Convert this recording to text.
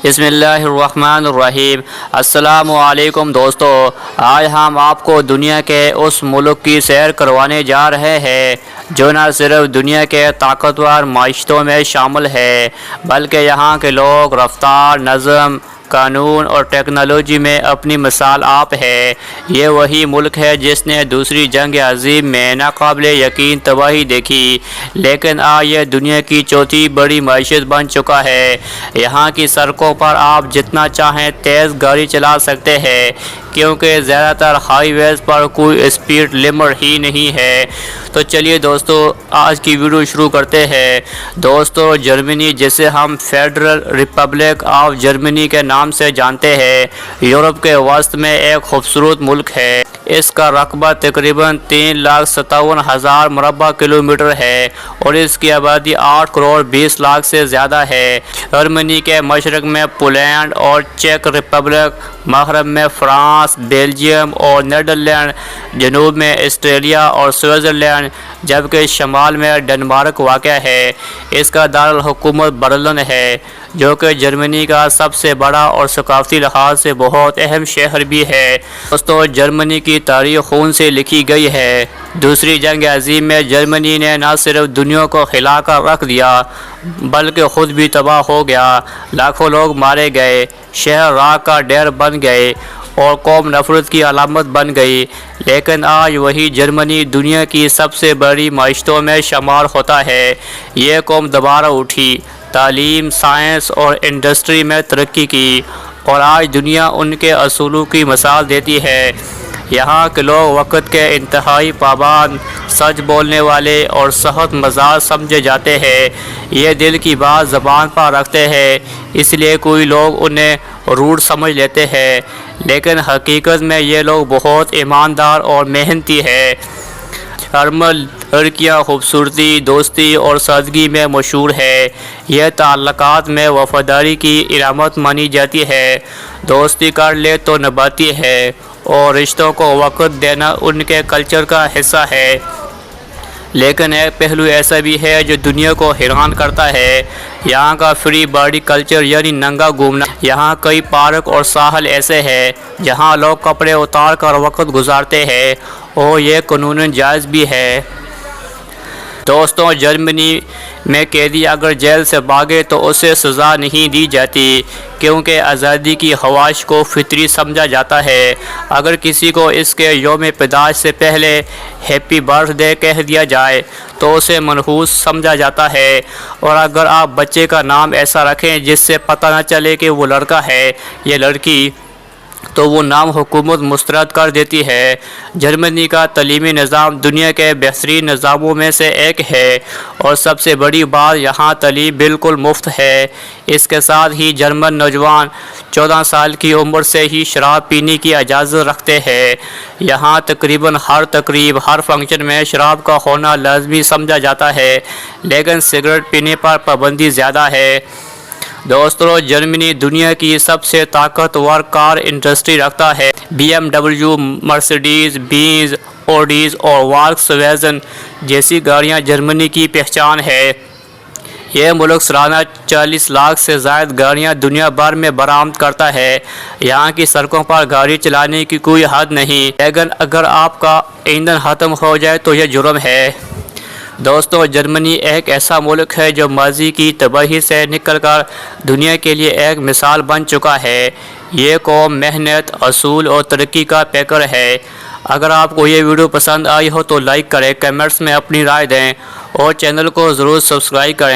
بسم اللہ الرحمن الرحیم۔ السلام علیکم دوستو، آج ہم آپ کو دنیا کے اس ملک کی سیر کروانے جا رہے ہیں جو نہ صرف دنیا کے طاقتور معیشتوں میں شامل ہے بلکہ یہاں کے لوگ، رفتار، نظم، قانون اور ٹیکنالوجی میں اپنی مثال آپ ہے۔ یہ وہی ملک ہے جس نے دوسری جنگ عظیم میں ناقابل یقین تباہی دیکھی، لیکن آج یہ دنیا کی چوتھی بڑی معیشت بن چکا ہے۔ یہاں کی سڑکوں پر آپ جتنا چاہیں تیز گاڑی چلا سکتے ہیں کیونکہ زیادہ تر ہائی ویز پر کوئی اسپیڈ لمٹ ہی نہیں ہے۔ تو چلیے دوستو، آج کی ویڈیو شروع کرتے ہیں۔ دوستو، جرمنی، جسے ہم فیڈرل ریپبلک آف جرمنی کے نام سے جانتے ہیں، یورپ کے وسط میں ایک خوبصورت ملک ہے۔ اس کا رقبہ تقریباً 3,57,000 مربع کلومیٹر ہے اور اس کی آبادی 8 کروڑ 20 لاکھ سے زیادہ ہے۔ جرمنی کے مشرق میں پولینڈ اور چیک ریپبلک، مغرب میں فرانس، بیلجیم اور نیدرلینڈ، جنوب میں آسٹریا اور سوئٹزرلینڈ، جبکہ شمال میں ڈنمارک واقع ہے۔ اس کا دارالحکومت برلن ہے جو کہ جرمنی کا سب سے بڑا اور ثقافتی لحاظ سے بہت اہم شہر بھی ہے۔ دوستو، جرمنی کی تاریخ خون سے لکھی گئی ہے۔ دوسری جنگ عظیم میں جرمنی نے نہ صرف دنیا کو ہلا کر رکھ دیا بلکہ خود بھی تباہ ہو گیا۔ لاکھوں لوگ مارے گئے، شہر راکھ کا ڈھیر بن گئے اور قوم نفرت کی علامت بن گئی، لیکن آج وہی جرمنی دنیا کی سب سے بڑی معیشتوں میں شمار ہوتا ہے۔ یہ قوم دوبارہ اٹھی، تعلیم، سائنس اور انڈسٹری میں ترقی کی اور آج دنیا ان کے اصولوں کی مثال دیتی ہے۔ یہاں کے لوگ وقت کے انتہائی پابند، سچ بولنے والے اور صحت مزاج سمجھے جاتے ہیں۔ یہ دل کی بات زبان پر رکھتے ہیں، اس لیے کوئی لوگ انہیں روڈ سمجھ لیتے ہیں، لیکن حقیقت میں یہ لوگ بہت ایماندار اور محنتی ہیں۔ جرمن لڑکیاں خوبصورتی، دوستی اور سادگی میں مشہور ہے۔ یہ تعلقات میں وفاداری کی علامت مانی جاتی ہے۔ دوستی کر لے تو نبھاتی ہے اور رشتوں کو وقت دینا ان کے کلچر کا حصہ ہے۔ لیکن ایک پہلو ایسا بھی ہے جو دنیا کو حیران کرتا ہے، یہاں کا فری باڈی کلچر یعنی ننگا گھومنا۔ یہاں کئی پارک اور ساحل ایسے ہیں جہاں لوگ کپڑے اتار کر وقت گزارتے ہیں اور یہ قانوناً جائز بھی ہے۔ دوستوں، جرمنی میں قیدی اگر جیل سے بھاگے تو اسے سزا نہیں دی جاتی کیونکہ آزادی کی خواہش کو فطری سمجھا جاتا ہے۔ اگر کسی کو اس کے یوم پیدائش سے پہلے ہیپی برتھ ڈے کہہ دیا جائے تو اسے منحوس سمجھا جاتا ہے، اور اگر آپ بچے کا نام ایسا رکھیں جس سے پتہ نہ چلے کہ وہ لڑکا ہے یا لڑکی تو وہ نام حکومت مسترد کر دیتی ہے۔ جرمنی کا تعلیمی نظام دنیا کے بہترین نظاموں میں سے ایک ہے اور سب سے بڑی بات یہاں تعلیم بالکل مفت ہے۔ اس کے ساتھ ہی جرمن نوجوان 14 سال کی عمر سے ہی شراب پینے کی اجازت رکھتے ہیں۔ یہاں تقریباً ہر تقریب، ہر فنکشن میں شراب کا ہونا لازمی سمجھا جاتا ہے، لیکن سگریٹ پینے پر پابندی زیادہ ہے۔ دوستو، جرمنی دنیا کی سب سے طاقتور کار انڈسٹری رکھتا ہے۔ BMW، مرسیڈیز بینز، اوڈیز اور والکس ویگن جیسی گاڑیاں جرمنی کی پہچان ہے۔ یہ ملک سالانہ 40 لاکھ سے زائد گاڑیاں دنیا بھر میں برآمد کرتا ہے۔ یہاں کی سڑکوں پر گاڑی چلانے کی کوئی حد نہیں، لیکن اگر آپ کا ایندھن ختم ہو جائے تو یہ جرم ہے۔ دوستو، جرمنی ایک ایسا ملک ہے جو ماضی کی تباہی سے نکل کر دنیا کے لیے ایک مثال بن چکا ہے۔ یہ قوم محنت، اصول اور ترقی کا پیکر ہے۔ اگر آپ کو یہ ویڈیو پسند آئی ہو تو لائک کریں، کمنٹس میں اپنی رائے دیں اور چینل کو ضرور سبسکرائب کریں۔